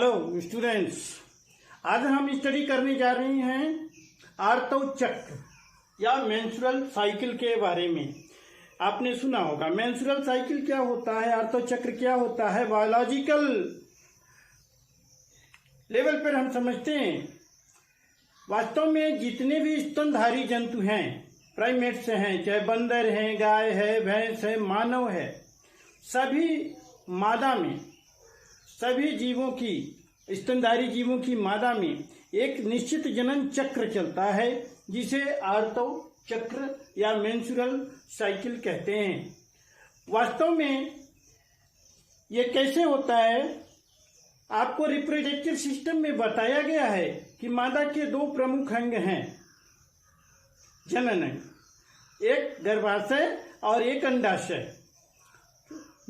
Hello students, आज हम study करने जा रहे हैं आर्तव चक्र या मेंस्ट्रुअल साइकिल के बारे में। आपने सुना होगा मेंस्ट्रुअल साइकिल क्या होता है, आर्तव चक्र क्या होता है। बायोलॉजिकल लेवल पर हम समझते हैं वास्तव में जितने भी स्तनधारी जंतु हैं, प्राइमेट्स हैं, चाहे बंदर हैं, गाय है, भैंस है, मानव है, सभी मादा में, सभी जीवों की, स्तनधारी जीवों की मादा में एक निश्चित जनन चक्र चलता है जिसे आर्तव चक्र या मेंस्ट्रुअल साइकिल कहते हैं। वास्तव में ये कैसे होता है, आपको रिप्रोडक्टिव सिस्टम में बताया गया है कि मादा के दो प्रमुख अंग हैं जनन अंग, एक गर्भाशय और एक अंडाशय।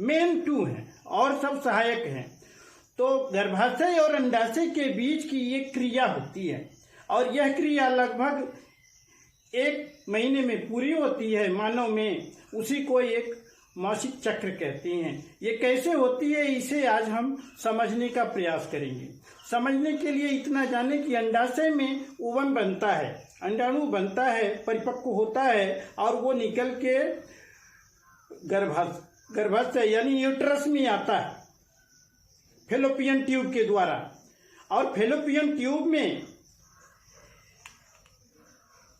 मेन टू हैं और सब सहायक हैं। तो गर्भाशय और अंडाशय के बीच की ये क्रिया होती है और यह क्रिया लगभग 1 महीने में पूरी होती है मानव में। उसी को एक मासिक चक्र कहते हैं। ये कैसे होती है इसे आज हम समझने का प्रयास करेंगे। समझने के लिए इतना जाने कि अंडाशय में ओवम बनता है, अंडाणु बनता है, परिपक्व होता है और वो निकल के गर्भाशय यानी यूट्रस में आता है फेलोपियन ट्यूब के द्वारा। और फेलोपियन ट्यूब में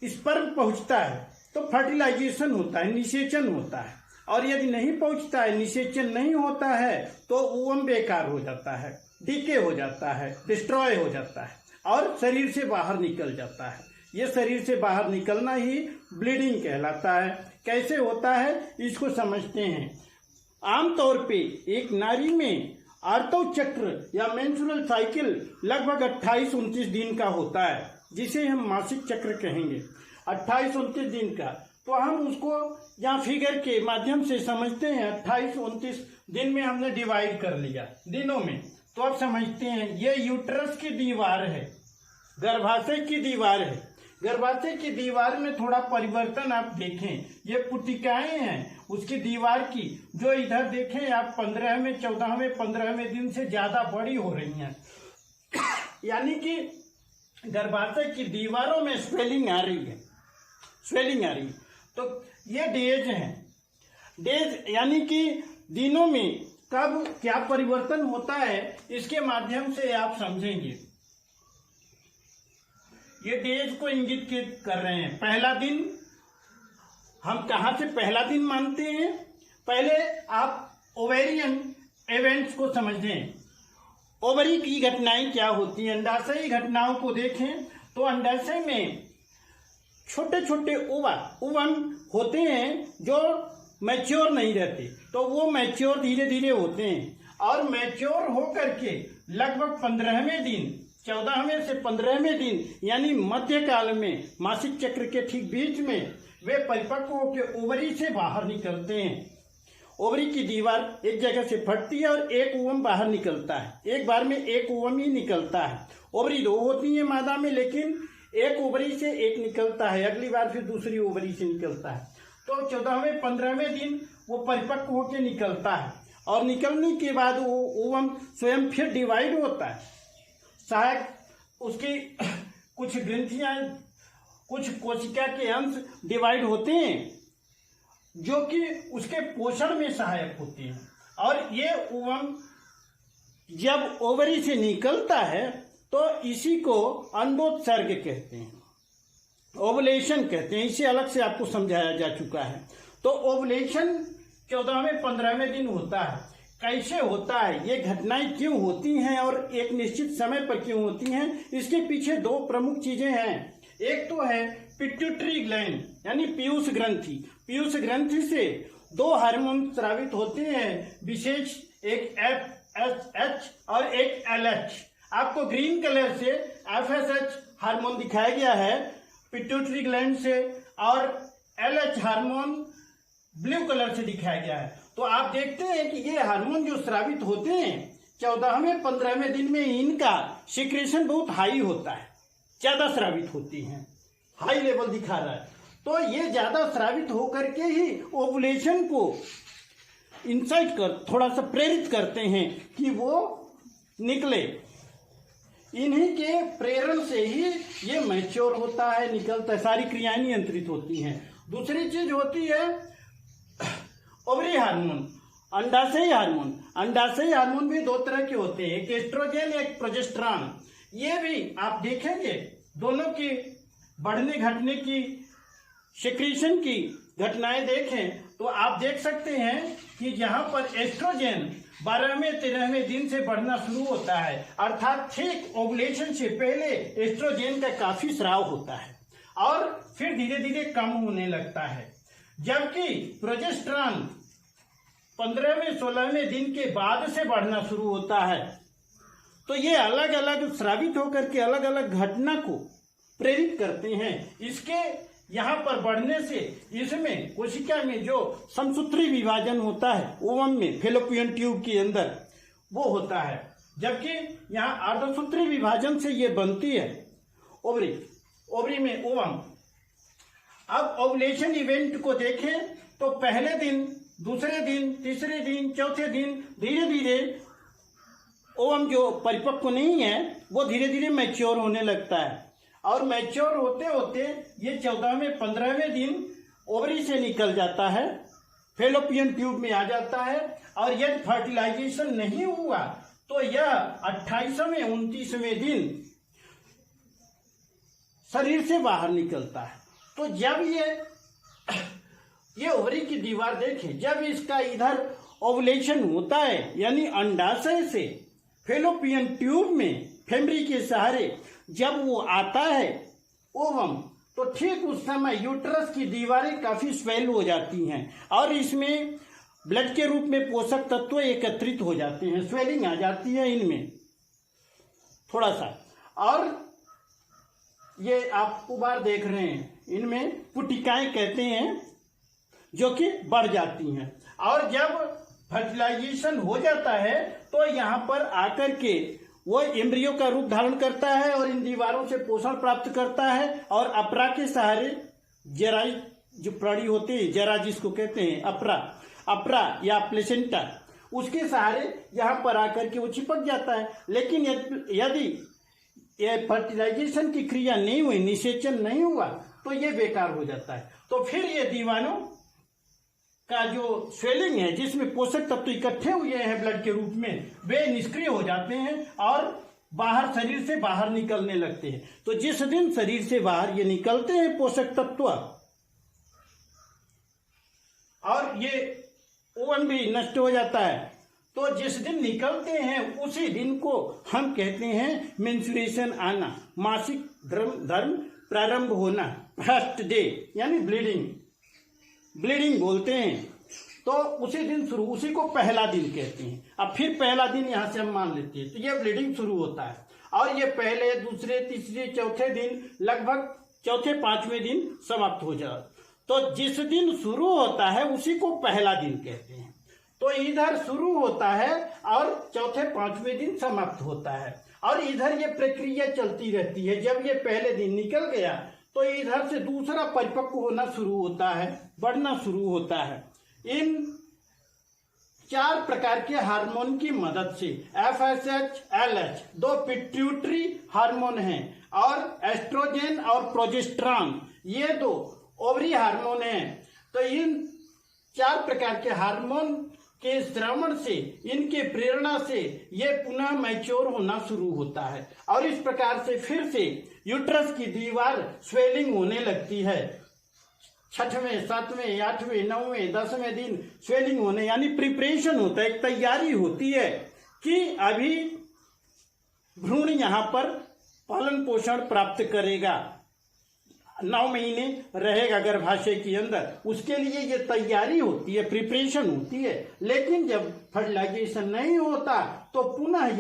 स्पर्म पहुंचता है तो फर्टिलाइजेशन होता है, निषेचन होता है। और यदि नहीं पहुंचता है, निषेचन नहीं होता है, तो ओवम बेकार हो जाता है, डीके हो जाता है, डिस्ट्रॉय हो जाता है और शरीर से बाहर निकल जाता है। ये शरीर से बाहर निकलना ही ब्लीडिंग कहलाता है। कैसे होता है इसको समझते हैं। आमतौर पे एक नारी में आर्तव चक्र या मेंस्ट्रुअल साइकिल लगभग 28-29 दिन का होता है, जिसे हम मासिक चक्र कहेंगे। 28-29 दिन का, तो हम उसको यहाँ फिगर के माध्यम से समझते हैं। 28-29 दिन में हमने डिवाइड कर लिया दिनों में, तो अब समझते हैं ये यूट्रस की दीवार है, गर्भाशय की दीवार है। गर्भाशय की दीवार में थोड़ा परिवर्तन आप देखें, ये पुटिकाएं हैं उसकी दीवार की, जो इधर देखें आप 15वें, 14वें, 15वें दिन से ज्यादा बड़ी हो रही हैं। यानी कि गर्भाशय की दीवारों में स्वेलिंग आ रही है, स्वेलिंग आ रही है। तो ये डेज हैं, डेज यानी कि दिनों में कब क्या परिवर्तन होता है इसके माध्यम से आप समझेंगे। ये डेज को इंगित कर रहे हैं। पहला दिन हम कहाँ से पहला दिन मानते हैं, पहले आप ओवेरियन इवेंट्स को समझें। ओवरी की घटनाएं क्या होती हैं, अंडाशयी घटनाओं को देखें तो अंडाशय में छोटे छोटे ओवम होते हैं जो मैच्योर नहीं रहते, तो वो मैच्योर धीरे धीरे होते हैं और मैच्योर होकर के लगभग 15वें दिन, 14वें से 15वें दिन यानी मध्यकाल में मासिक चक्र के ठीक बीच में वे परिपक्व होकर ओवरी से बाहर निकलते हैं। ओवरी की दीवार एक जगह से फटती है और एक ओवम बाहर निकलता है। एक बार में एक ओवम ही निकलता है। ओवरी 2 होती है मादा में, लेकिन एक ओवरी से एक निकलता है, अगली बार फिर दूसरी ओवरी से निकलता है। तो 14वें 15वें दिन वो परिपक्व होकर निकलता है और निकलने के बाद वो ओवम स्वयं फिर डिवाइड होता है। सहायक उसकी कुछ ग्रंथियां, कुछ कोशिका के अंश डिवाइड होते हैं जो कि उसके पोषण में सहायक होते हैं। और ये ओवम जब ओवरी से निकलता है तो इसी को अंडोत्सर्ग कहते हैं, ओवुलेशन कहते हैं। इसे अलग से आपको समझाया जा चुका है। तो ओवुलेशन 14वें 15वें दिन होता है। कैसे होता है, ये घटनाएं क्यों होती हैं और एक निश्चित समय पर क्यों होती हैं, इसके पीछे 2 प्रमुख चीजें हैं। एक तो है पिट्यूटरी ग्लैंड यानी पीयूष ग्रंथि। पीयूष ग्रंथि से 2 हार्मोन स्रावित होते हैं विशेष, एक FSH और एक LH। आपको ग्रीन कलर से FSH हार्मोन दिखाया गया है पिट्यूटरी ग्लैंड से और LH हार्मोन ब्लू कलर से दिखाया गया है। तो आप देखते हैं कि ये हार्मोन जो स्रावित होते हैं 14वें 15वें दिन में इनका सिक्रेशन बहुत हाई होता है, ज्यादा स्रावित होती हैं, हाई लेवल दिखा रहा है। तो ये ज्यादा स्रावित होकर के ही ओवुलेशन को इंसाइट कर थोड़ा सा प्रेरित करते हैं कि वो निकले। इन्हीं के प्रेरण से ही ये मैच्योर होता है, निकलता है, सारी क्रियाएं नियंत्रित होती हैं। दूसरी चीज होती है ओवरी हार्मोन, अंडाशय हार्मोन। अंडाशय हार्मोन भी दो तरह के होते हैं, एक एस्ट्रोजन एक प्रोजेस्टेरॉन। ये भी आप देखेंगे दोनों की बढ़ने घटने की, सिक्रीशन की घटनाएं देखें तो आप देख सकते हैं कि जहां पर एस्ट्रोजन 12वें 13वें दिन से बढ़ना शुरू होता है, अर्थात ठीक ओवुलेशन से पहले एस्ट्रोजन का काफी स्राव होता है और फिर धीरे धीरे कम होने लगता है, जबकि प्रोजेस्टेरॉन 15वें 16वें दिन के बाद से बढ़ना शुरू होता है। तो ये अलग अलग स्रावित होकर के अलग अलग घटना को प्रेरित करते हैं। इसके यहाँ पर बढ़ने से इसमें कोशिका में जो समसूत्री विभाजन होता है ओवम में, फेलोपियन ट्यूब के अंदर, वो होता है, जबकि यहाँ अर्धसूत्री विभाजन से ये बनती है ओवरी, ओवरी में ओवम। अब ओवुलेशन इवेंट को देखें तो पहले दिन, दूसरे दिन, तीसरे दिन, चौथे दिन धीरे धीरे ओवम जो परिपक्व नहीं है वो धीरे धीरे मैच्योर होने लगता है और मैच्योर होते होते ये 14वें 15वें दिन ओवरी से निकल जाता है, फेलोपियन ट्यूब में आ जाता है और यदि फर्टिलाइजेशन नहीं हुआ तो यह 28वें 29वें दिन शरीर से बाहर निकलता है। तो जब ये ओवरी की दीवार देखें, जब इसका इधर ओवुलेशन होता है यानी अंडाशय से फेलोपियन ट्यूब में फेमरी के सहारे जब वो आता है ओवम, तो ठीक उस समय यूट्रस की दीवारें काफी स्वेल हो जाती हैं और इसमें ब्लड के रूप में पोषक तत्व एकत्रित हो जाते हैं, स्वेलिंग आ जाती है इनमें थोड़ा सा, और ये आप उबार देख रहे हैं, इनमें पुटिकाएं कहते हैं जो कि बढ़ जाती हैं। और जब फर्टिलाइजेशन हो जाता है तो यहाँ पर आकर के वो एम्ब्रियो का रूप धारण करता है और इन दीवारों से पोषण प्राप्त करता है और अपरा के सहारे जराई जो प्राणी होते हैं, जरा जिसको कहते हैं अपरा या प्लेसेंटा, उसके सहारे यहाँ पर आकर के वो चिपक जाता है। लेकिन यदि ये फर्टिलाइजेशन की क्रिया नहीं हुई, निषेचन नहीं हुआ, तो ये बेकार हो जाता है। तो फिर ये दीवारों का जो स्वेलिंग है जिसमें पोषक तत्व इकट्ठे हुए हैं ब्लड के रूप में, वे निष्क्रिय हो जाते हैं और बाहर शरीर से बाहर निकलने लगते हैं। तो जिस दिन शरीर से बाहर ये निकलते हैं पोषक तत्व और ये ओवन भी नष्ट हो जाता है, तो जिस दिन निकलते हैं उसी दिन को हम कहते हैं मेंस्ट्रुएशन आना, मासिक धर्म प्रारंभ होना, फर्स्ट डे यानी ब्लीडिंग बोलते हैं। तो उसी दिन शुरू, उसी को पहला दिन कहते हैं। अब फिर पहला दिन यहाँ से हम मान लेते हैं, तो ये ब्लीडिंग शुरू होता है और ये पहले, दूसरे, तीसरे, चौथे दिन, लगभग चौथे 5वें दिन समाप्त हो जाए। तो जिस दिन शुरू होता है उसी को पहला दिन कहते हैं। तो इधर शुरू होता है और चौथे 5वें दिन समाप्त होता है और इधर ये प्रक्रिया चलती रहती है। जब ये पहले दिन निकल गया तो इधर से दूसरा परिपक्व होना शुरू होता है, बढ़ना शुरू होता है। इन 4 प्रकार के हार्मोन की मदद से, FSH, LH 2 पिट्यूटरी हार्मोन हैं और एस्ट्रोजन और प्रोजेस्टेरॉन ये 2 ओवरी हार्मोन हैं। तो इन 4 प्रकार के हार्मोन के श्रवण से, इनके प्रेरणा से ये पुनः मैच्योर होना शुरू होता है और इस प्रकार से फिर से यूट्रस की दीवार स्वेलिंग होने लगती है। 6वें, 7वें, 8वें, 9वें, 10वें दिन स्वेलिंग होने यानी प्रिपरेशन होता है, एक तैयारी होती है कि अभी भ्रूण यहाँ पर पालन पोषण प्राप्त करेगा, 9 महीने रहेगा गर्भाशय के अंदर, उसके लिए ये तैयारी होती है, प्रिपरेशन होती है। लेकिन जब फर्टिलाइजेशन नहीं होता तो पुनः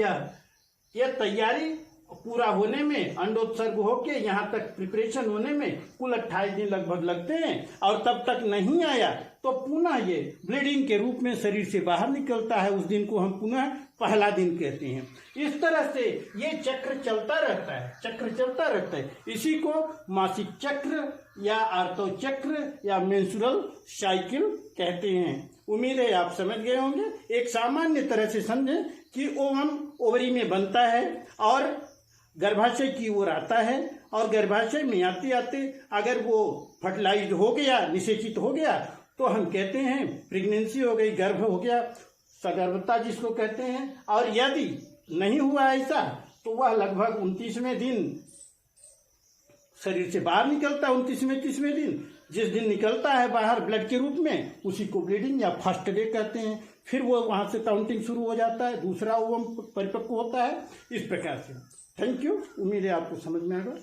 यह तैयारी पूरा होने में, अंडोत्सर्ग होके यहाँ तक प्रिपरेशन होने में कुल 28 दिन लगभग लगते हैं और तब तक नहीं आया तो पुनः ये ब्लीडिंग के रूप में शरीर से बाहर निकलता है। उस दिन को हम पुनः पहला दिन कहते हैं। इस तरह से ये चक्र चलता रहता है। इसी को मासिक चक्र या आर्तव चक्र या मेंस्ट्रुअल साइकिल कहते हैं। उम्मीद है आप समझ गए होंगे। एक सामान्य तरह से समझें कि ओवम ओवरी में बनता है और गर्भाशय की ओर आता है और गर्भाशय में आते आते अगर वो फर्टिलाइज्ड हो गया, निषेचित हो गया, तो हम कहते हैं प्रेगनेंसी हो गई, गर्भ हो गया, सगर्भता जिसको कहते हैं। और यदि नहीं हुआ ऐसा तो वह लगभग 29वें दिन शरीर से बाहर निकलता है। 29वें 30वें दिन जिस दिन निकलता है बाहर ब्लड के रूप में, उसी को ब्लीडिंग या फर्स्ट डे कहते हैं। फिर वो वहाँ से काउंटिंग शुरू हो जाता है, दूसरा ओवम परिपक्व होता है, इस प्रकार से। थैंक यू, उम्मीद है आपको समझ में आएगा।